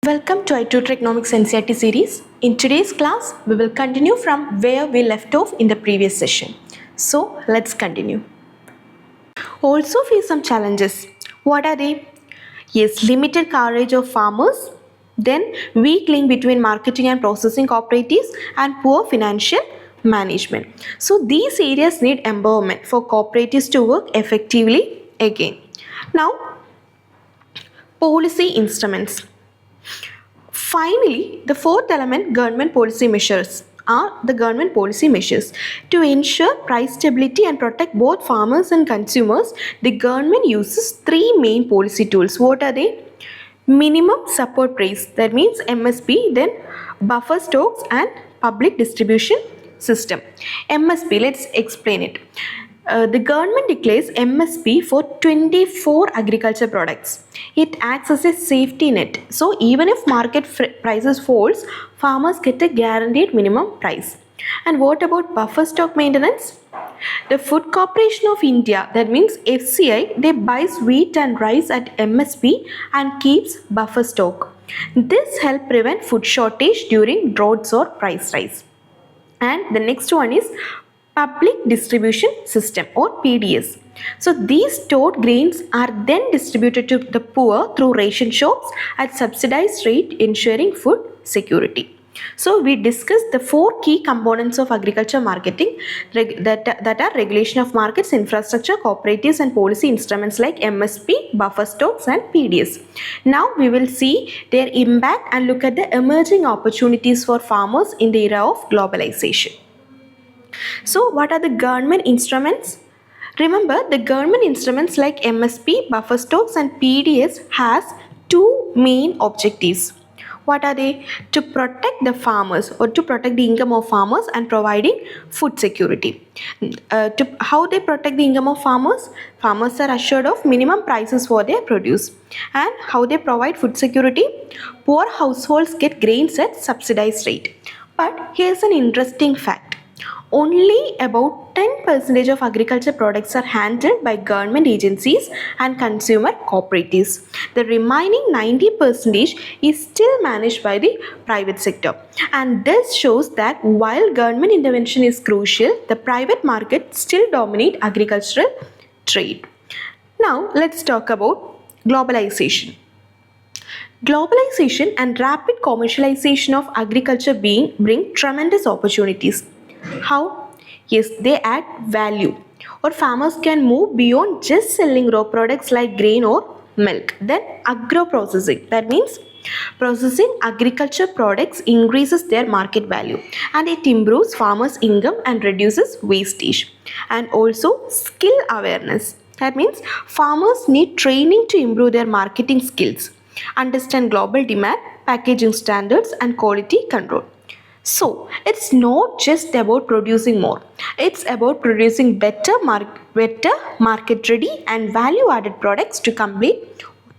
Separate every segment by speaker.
Speaker 1: Welcome to i-TUTOR Economics NCERT series. In today's class, we will continue from where we left off in the previous session. So, let's continue. Also face some challenges. What are they? Yes, limited coverage of farmers, then weak link between marketing and processing cooperatives, and poor financial management. So, these areas need empowerment for cooperatives to work effectively again. Now, policy instruments. Finally, the fourth element, government policy measures, are the government policy measures. To ensure price stability and protect both farmers and consumers, the government uses three main policy tools. What are they? Minimum support price, that means MSP, then buffer stocks and public distribution system. MSP, let's explain it. The government declares MSP for 24 agriculture products. It acts as a safety net. So even if market prices falls, farmers get a guaranteed minimum price. And what about buffer stock maintenance? The Food Corporation of India, that means FCI, they buys wheat and rice at MSP and keeps buffer stock. This helps prevent food shortage during droughts or price rise. And the next one is Public Distribution System or PDS. So these stored grains are then distributed to the poor through ration shops at subsidized rate, ensuring food security. So we discussed the four key components of agriculture marketing that are regulation of markets, infrastructure, cooperatives and policy instruments like MSP, buffer stocks and PDS. Now we will see their impact and look at the emerging opportunities for farmers in the era of globalization. So what are the government instruments? Remember, the government instruments like MSP, buffer stocks and PDS has two main objectives. What are they? To protect the farmers or to protect the income of farmers and providing food security. How they protect the income of farmers? Farmers are assured of minimum prices for their produce. And how they provide food security? Poor households get grains at subsidized rate. But here's an interesting fact. Only about 10% of agriculture products are handled by government agencies and consumer cooperatives. The remaining 90% is still managed by the private sector. And this shows that while government intervention is crucial, the private market still dominates agricultural trade. Now let's talk about globalization. Globalization and rapid commercialization of agriculture bring tremendous opportunities. How? Yes, they add value. Or farmers can move beyond just selling raw products like grain or milk. Then agro-processing. That means processing agriculture products increases their market value and it improves farmers' income and reduces wastage. And also skill awareness. That means farmers need training to improve their marketing skills, understand global demand, packaging standards and quality control. So, it's not just about producing more. It's about producing better market-ready and value-added products to compete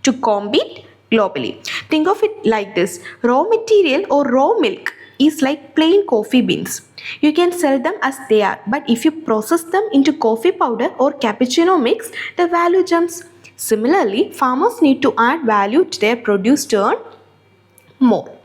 Speaker 1: globally. Think of it like this. Raw material or raw milk is like plain coffee beans. You can sell them as they are, but if you process them into coffee powder or cappuccino mix, the value jumps. Similarly, farmers need to add value to their produce to earn more.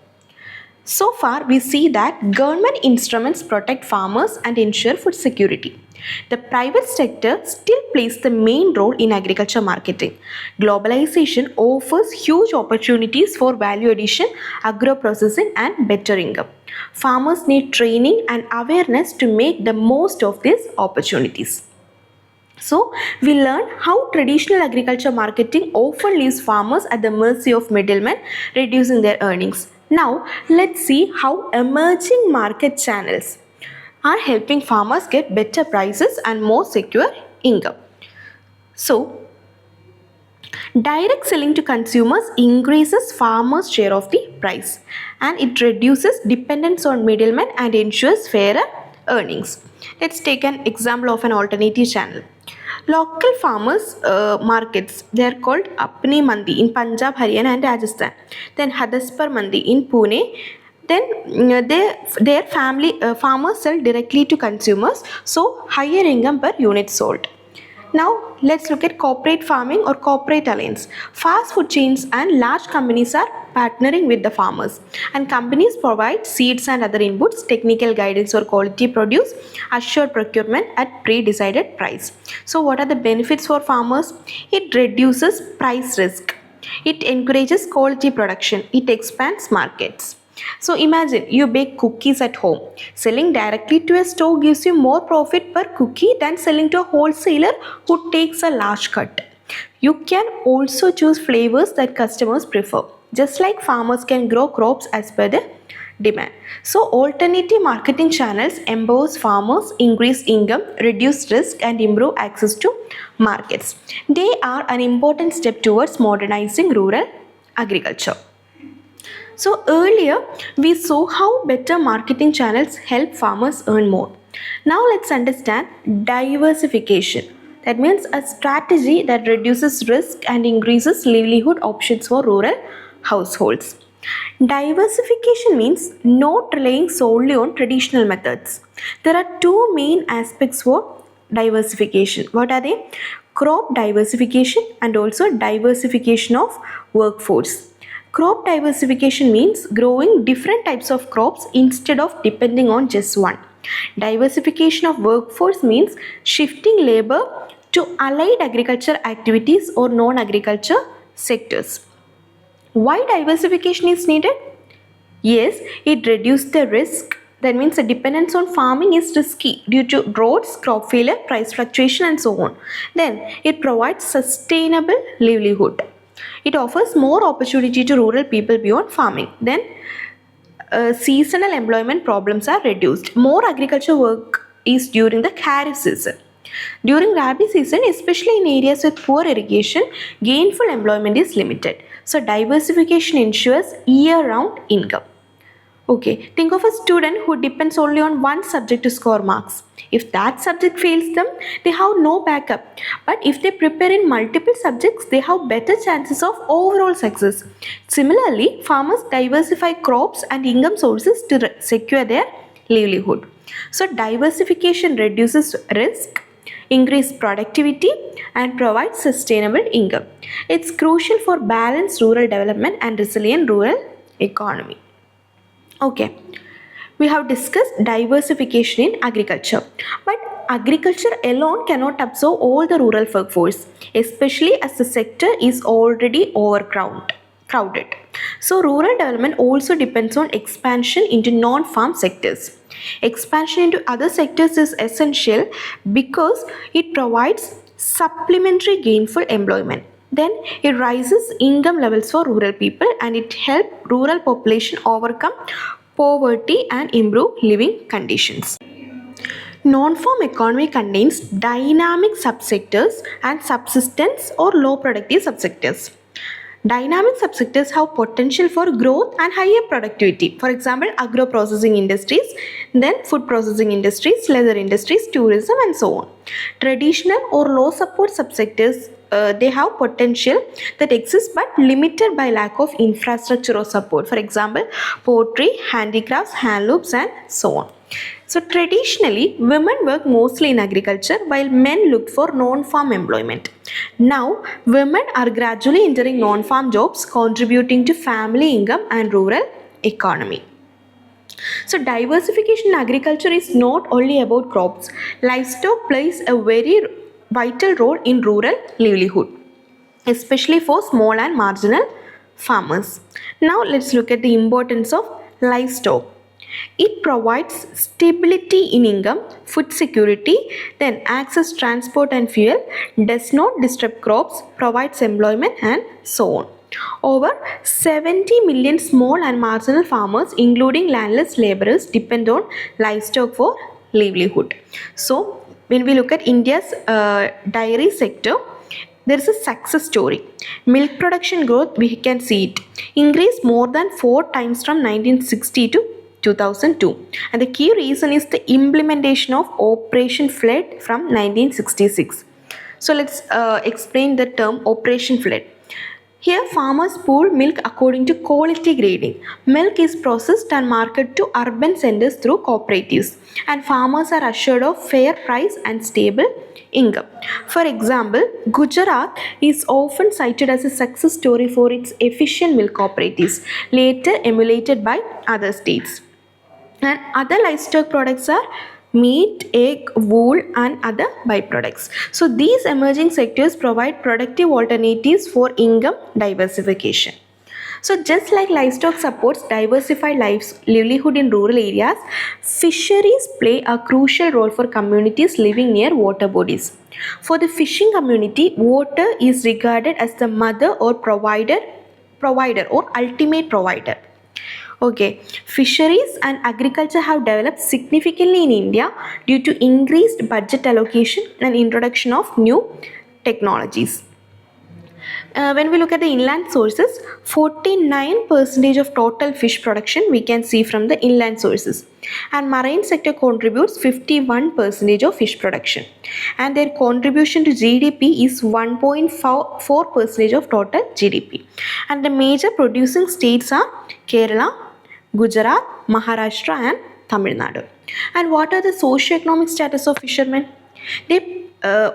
Speaker 1: So far, we see that government instruments protect farmers and ensure food security. The private sector still plays the main role in agriculture marketing. Globalization offers huge opportunities for value addition, agro-processing and better income. Farmers need training and awareness to make the most of these opportunities. So, we learned how traditional agriculture marketing often leaves farmers at the mercy of middlemen, reducing their earnings. Now, let's see how emerging market channels are helping farmers get better prices and more secure income. So, direct selling to consumers increases farmers' share of the price and it reduces dependence on middlemen and ensures fairer earnings. Let's take an example of an alternative channel. Local farmers markets, they are called Apni Mandi in Punjab, Haryana and Rajasthan. Then Hadaspar Mandi in Pune. Then their family farmers sell directly to consumers, so higher income per unit sold. Now let's look at corporate farming or corporate alliance. Fast food chains and large companies are partnering with the farmers, and companies provide seeds and other inputs, technical guidance or quality produce, assured procurement at pre-decided price. So what are the benefits for farmers? It reduces price risk. It encourages quality production. It expands markets. So imagine you bake cookies at home. Selling directly to a store gives you more profit per cookie than selling to a wholesaler who takes a large cut. You can also choose flavors that customers prefer, just like farmers can grow crops as per the demand. So alternative marketing channels empowers farmers, increase income, reduce risk and improve access to markets. They are an important step towards modernizing rural agriculture. So earlier we saw how better marketing channels help farmers earn more. Now let's understand diversification. That means a strategy that reduces risk and increases livelihood options for rural households. Diversification means not relying solely on traditional methods. There are two main aspects for diversification. What are they? Crop diversification and also diversification of workforce. Crop diversification means growing different types of crops instead of depending on just one. Diversification of workforce means shifting labor to allied agriculture activities or non-agriculture sectors. Why diversification is needed? Yes, it reduces the risk. That means the dependence on farming is risky due to droughts, crop failure, price fluctuation and so on. Then it provides sustainable livelihood. It offers more opportunity to rural people beyond farming. Then seasonal employment problems are reduced. More agriculture work is during the Kharif season. During Rabi season, especially in areas with poor irrigation, gainful employment is limited. So diversification ensures year-round income. Okay, think of a student who depends only on one subject to score marks. If that subject fails them, they have no backup. But if they prepare in multiple subjects, they have better chances of overall success. Similarly, farmers diversify crops and income sources to secure their livelihood. So diversification reduces risk, increase productivity and provide sustainable income. It's crucial for balanced rural development and resilient rural economy. Okay, we have discussed diversification in agriculture, but agriculture alone cannot absorb all the rural workforce, especially as the sector is already overcrowded. So rural development also depends on expansion into non-farm sectors. Expansion into other sectors is essential because it provides supplementary gainful employment. Then it raises income levels for rural people and it helps rural population overcome poverty and improve living conditions. Non-farm economy contains dynamic subsectors and subsistence or low productive subsectors. Dynamic subsectors have potential for growth and higher productivity. For example, agro-processing industries, then food processing industries, leather industries, tourism and so on. Traditional or low support subsectors, they have potential that exists but limited by lack of infrastructure or support. For example, pottery, handicrafts, handlooms and so on. So traditionally, women work mostly in agriculture while men looked for non-farm employment. Now, women are gradually entering non-farm jobs, contributing to family income and rural economy. So diversification in agriculture is not only about crops. Livestock plays a very vital role in rural livelihood, especially for small and marginal farmers. Now let's look at the importance of livestock. It provides stability in income, food security, then access transport and fuel, does not disrupt crops, provides employment and so on. Over 70 million small and marginal farmers, including landless laborers, depend on livestock for livelihood. So when we look at India's dairy sector, there is a success story. Milk production growth, we can see it, increased more than 4 times from 1960 to 2002, and the key reason is the implementation of Operation Flood from 1966. So let's explain the term Operation Flood. Here farmers pool milk according to quality grading. Milk is processed and marketed to urban centers through cooperatives, and farmers are assured of fair price and stable income. For example, Gujarat is often cited as a success story for its efficient milk cooperatives, later emulated by other states. And other livestock products are meat, egg, wool, and other byproducts. So these emerging sectors provide productive alternatives for income diversification. So just like livestock supports diversified livelihood in rural areas, fisheries play a crucial role for communities living near water bodies. For the fishing community, water is regarded as the mother or provider or ultimate provider. Okay, fisheries and agriculture have developed significantly in India due to increased budget allocation and introduction of new technologies. When we look at the inland sources, 49% of total fish production we can see from the inland sources, and marine sector contributes 51% of fish production, and their contribution to GDP is 1.4% of total GDP. And the major producing states are Kerala, Gujarat, Maharashtra, and Tamil Nadu. And what are the socio-economic status of fishermen? Their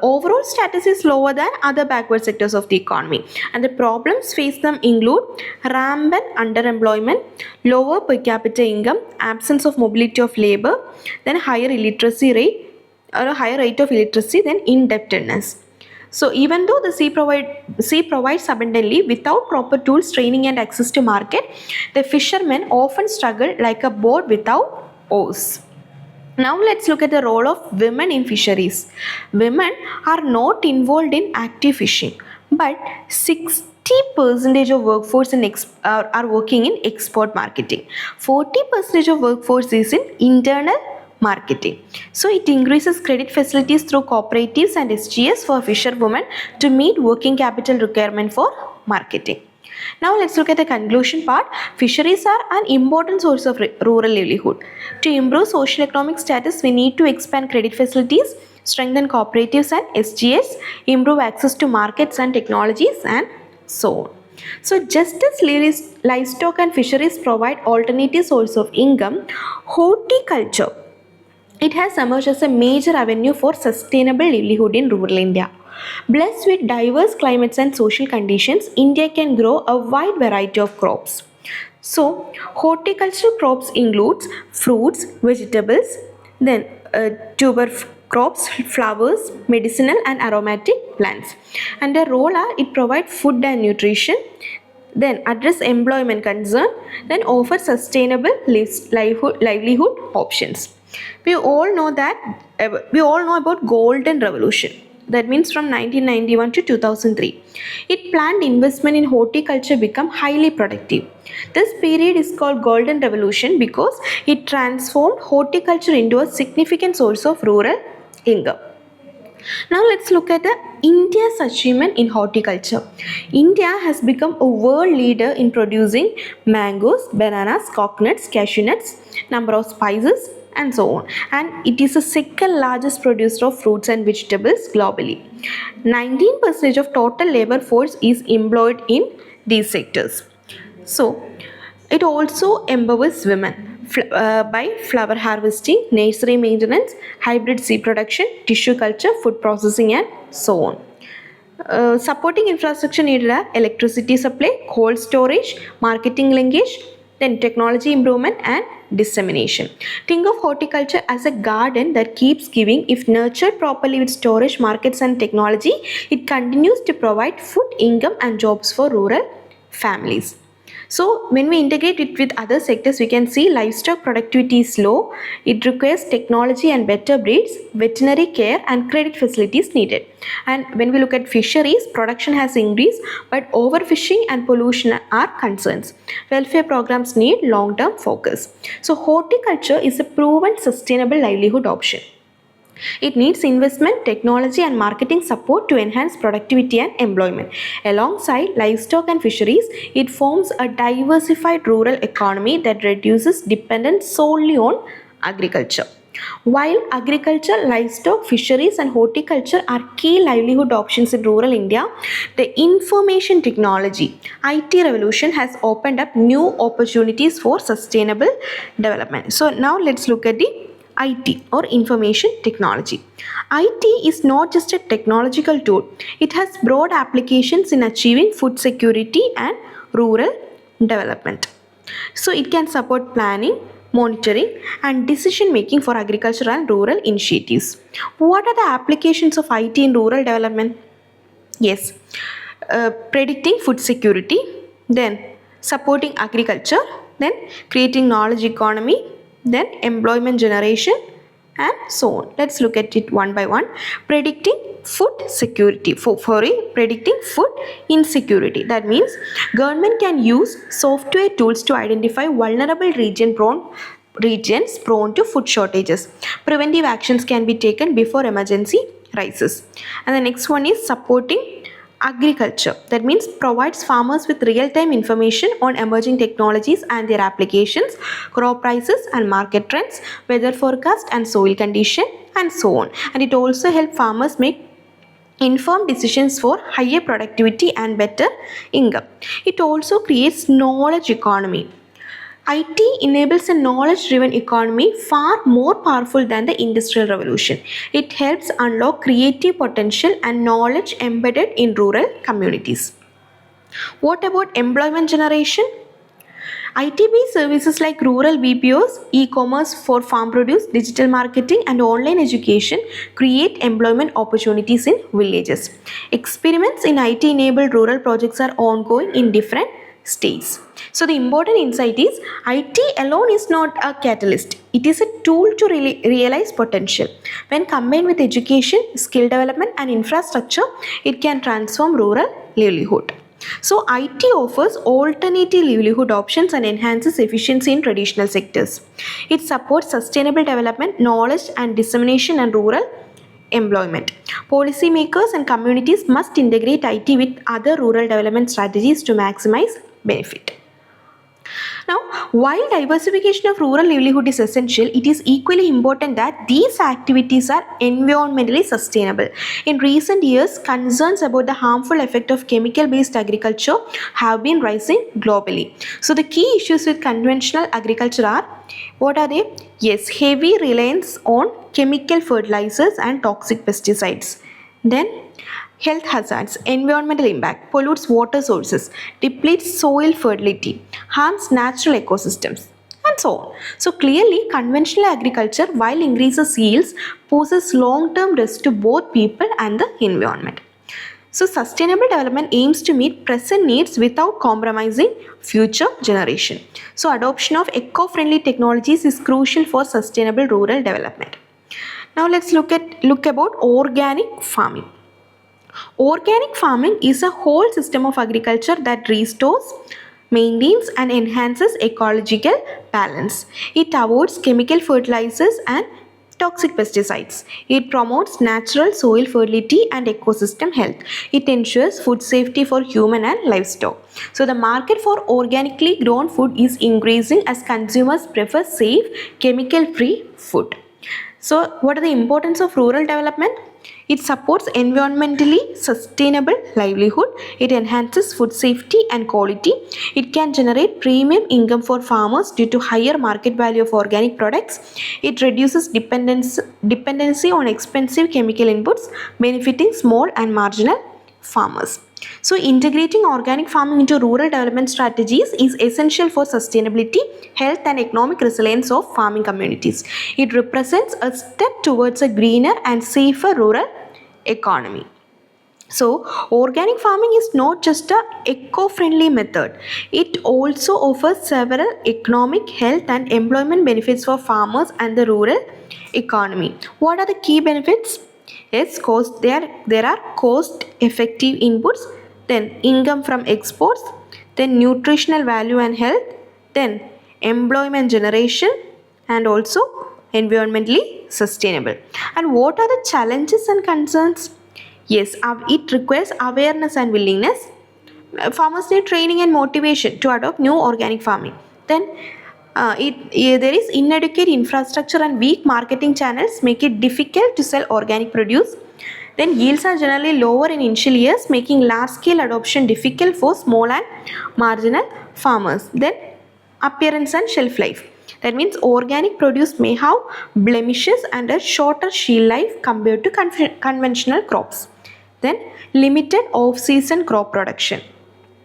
Speaker 1: overall status is lower than other backward sectors of the economy, and the problems faced them include rampant underemployment, lower per capita income, absence of mobility of labor, then higher illiteracy rate or a higher rate of illiteracy, then indebtedness. So even though the sea provides abundantly, without proper tools, training, and access to market, the fishermen often struggle like a boat without oars. Now let's look at the role of women in fisheries. Women are not involved in active fishing, but 60% of workforce are working in export marketing. 40% of workforce is in internal marketing. So it increases credit facilities through cooperatives and SGS for fisherwomen to meet working capital requirement for marketing. Now let's look at the conclusion part. Fisheries are an important source of rural livelihood. To improve social economic status, we need to expand credit facilities, strengthen cooperatives and SGS, improve access to markets and technologies, and so on. So just as livestock and fisheries provide alternative source of income, horticulture, it has emerged as a major avenue for sustainable livelihood in rural India. Blessed with diverse climates and social conditions, India can grow a wide variety of crops. So, horticultural crops includes fruits, vegetables, then tuber crops, flowers, medicinal and aromatic plants. And their role are it provides food and nutrition, then address employment concern, then offer sustainable livelihood options. We all know about Golden Revolution. That means from 1991 to 2003. It planned investment in horticulture become highly productive. This period is called Golden Revolution because it transformed horticulture into a significant source of rural income. Now let's look at India's achievement in horticulture. India has become a world leader in producing mangoes, bananas, coconuts, cashew nuts, number of spices, and so on. And it is the second largest producer of fruits and vegetables globally. 19% of total labor force is employed in these sectors. So, it also empowers women by flower harvesting, nursery maintenance, hybrid seed production, tissue culture, food processing, and so on. Supporting infrastructure needed are electricity supply, cold storage, marketing linkage, then technology improvement and dissemination. Think of horticulture as a garden that keeps giving. If nurtured properly with storage, markets and technology, it continues to provide food, income and jobs for rural families. So when we integrate it with other sectors, we can see livestock productivity is low. It requires technology and better breeds, veterinary care and credit facilities needed. And when we look at fisheries, production has increased, but overfishing and pollution are concerns. Welfare programs need long-term focus. So horticulture is a proven sustainable livelihood option. It needs investment, technology and marketing support to enhance productivity and employment. Alongside livestock and fisheries, it forms a diversified rural economy that reduces dependence solely on agriculture. While agriculture, livestock, fisheries and horticulture are key livelihood options in rural India, the information technology, IT revolution has opened up new opportunities for sustainable development. So now let's look at the IT or information technology. IT is not just a technological tool. It has broad applications in achieving food security and rural development. So it can support planning, monitoring and decision making for agricultural and rural initiatives. What are the applications of IT in rural development? Yes, predicting food security, then supporting agriculture, then creating knowledge economy, then employment generation and so on. Let's look at it one by one. Predicting food security, predicting food insecurity. That means government can use software tools to identify vulnerable regions prone to food shortages. Preventive actions can be taken before emergency rises. And the next one is supporting agriculture. That means provides farmers with real-time information on emerging technologies and their applications, crop prices and market trends, weather forecast and soil condition and so on. And it also helps farmers make informed decisions for higher productivity and better income. It also creates knowledge economy. IT enables a knowledge-driven economy far more powerful than the Industrial Revolution. It helps unlock creative potential and knowledge embedded in rural communities. What about employment generation? IT-based services like rural BPOs, e-commerce for farm produce, digital marketing and online education create employment opportunities in villages. Experiments in IT-enabled rural projects are ongoing in different states. So the important insight is IT alone is not a catalyst. It is a tool to realize potential. When combined with education, skill development and infrastructure, it can transform rural livelihood. So IT offers alternative livelihood options and enhances efficiency in traditional sectors. It supports sustainable development, knowledge and dissemination and rural employment. Policymakers and communities must integrate IT with other rural development strategies to maximize benefit. Now, while diversification of rural livelihood is essential, it is equally important that these activities are environmentally sustainable. In recent years, concerns about the harmful effect of chemical-based agriculture have been rising globally. So, the key issues with conventional agriculture are, what are they? Yes, heavy reliance on chemical fertilizers and toxic pesticides. Then, health hazards, environmental impact, pollutes water sources, depletes soil fertility, harms natural ecosystems, and so on. So clearly, conventional agriculture, while increases yields, poses long-term risk to both people and the environment. So sustainable development aims to meet present needs without compromising future generation. So adoption of eco-friendly technologies is crucial for sustainable rural development. Now let's look about organic farming. Organic farming is a whole system of agriculture that restores, maintains and enhances ecological balance. It avoids chemical fertilizers and toxic pesticides. It promotes natural soil fertility and ecosystem health. It ensures food safety for human and livestock. So the market for organically grown food is increasing as consumers prefer safe, chemical-free food. So what are the importance of rural development? It supports environmentally sustainable livelihood. It enhances food safety and quality. It can generate premium income for farmers due to higher market value of organic products. It reduces dependency on expensive chemical inputs, benefiting small and marginal farmers. So integrating organic farming into rural development strategies is essential for sustainability, health and economic resilience of farming communities. It represents a step towards a greener and safer rural economy. So organic farming is not just an eco-friendly method. It also offers several economic, health and employment benefits for farmers and the rural economy. What are the key benefits? Yes, there are cost-effective inputs, then income from exports, then nutritional value and health, then employment generation and also environmentally sustainable. And what are the challenges and concerns? Yes, it requires awareness and willingness. Farmers need training and motivation to adopt new organic farming. Then there is inadequate infrastructure and weak marketing channels make it difficult to sell organic produce. Then yields are generally lower in initial years, making large-scale adoption difficult for small and marginal farmers. Then appearance and shelf life. That means organic produce may have blemishes and a shorter shelf life compared to conventional crops. Then limited off-season crop production.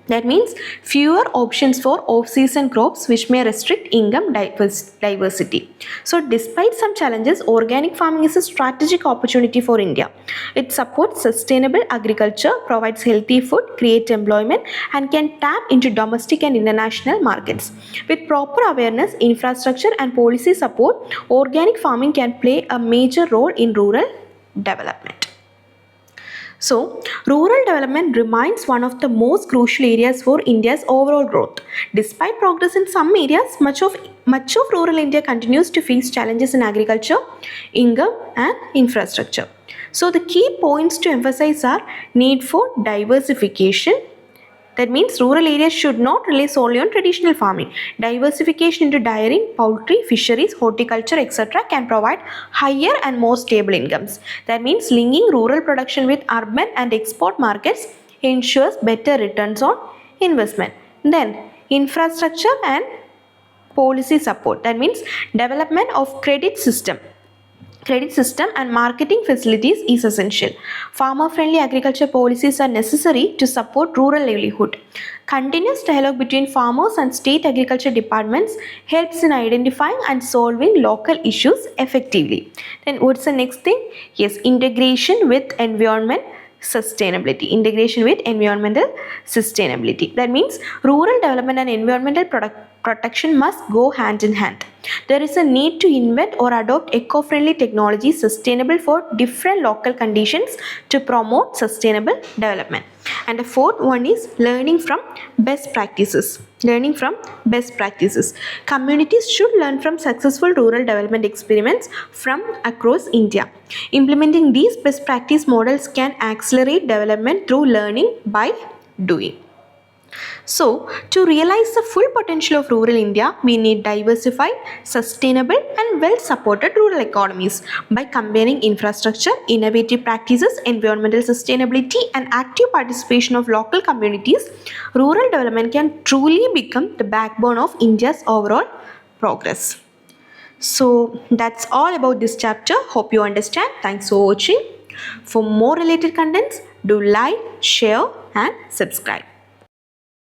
Speaker 1: That means fewer options for off-season crops which may restrict income diversity. So despite some challenges, organic farming is a strategic opportunity for India. It supports sustainable agriculture, provides healthy food, creates employment and can tap into domestic and international markets. With proper awareness, infrastructure and policy support, organic farming can play a major role in rural development. So, rural development remains one of the most crucial areas for India's overall growth. Despite progress in some areas, much of rural India continues to face challenges in agriculture, income and infrastructure. So, the key points to emphasize are need for diversification. That means rural areas should not rely solely on traditional farming. Diversification into dairying, poultry, fisheries, horticulture, etc. can provide higher and more stable incomes. That means linking rural production with urban and export markets ensures better returns on investment. Then infrastructure and policy support. That means development of credit system and marketing facilities is essential. Farmer-friendly agriculture policies are necessary to support rural livelihood. Continuous dialogue between farmers and state agriculture departments helps in identifying and solving local issues effectively. Then what's the next thing? Yes, integration with environmental sustainability. That means rural development and environmental protection must go hand in hand. There is a need to invent or adopt eco-friendly technologies sustainable for different local conditions to promote sustainable development. And the fourth one is learning from best practices. Communities should learn from successful rural development experiments from across India. Implementing these best practice models can accelerate development through learning by doing. So, to realize the full potential of rural India, we need diversified, sustainable and well-supported rural economies. By combining infrastructure, innovative practices, environmental sustainability and active participation of local communities, rural development can truly become the backbone of India's overall progress. So, that's all about this chapter. Hope you understand. Thanks for watching. For more related contents, do like, share and subscribe.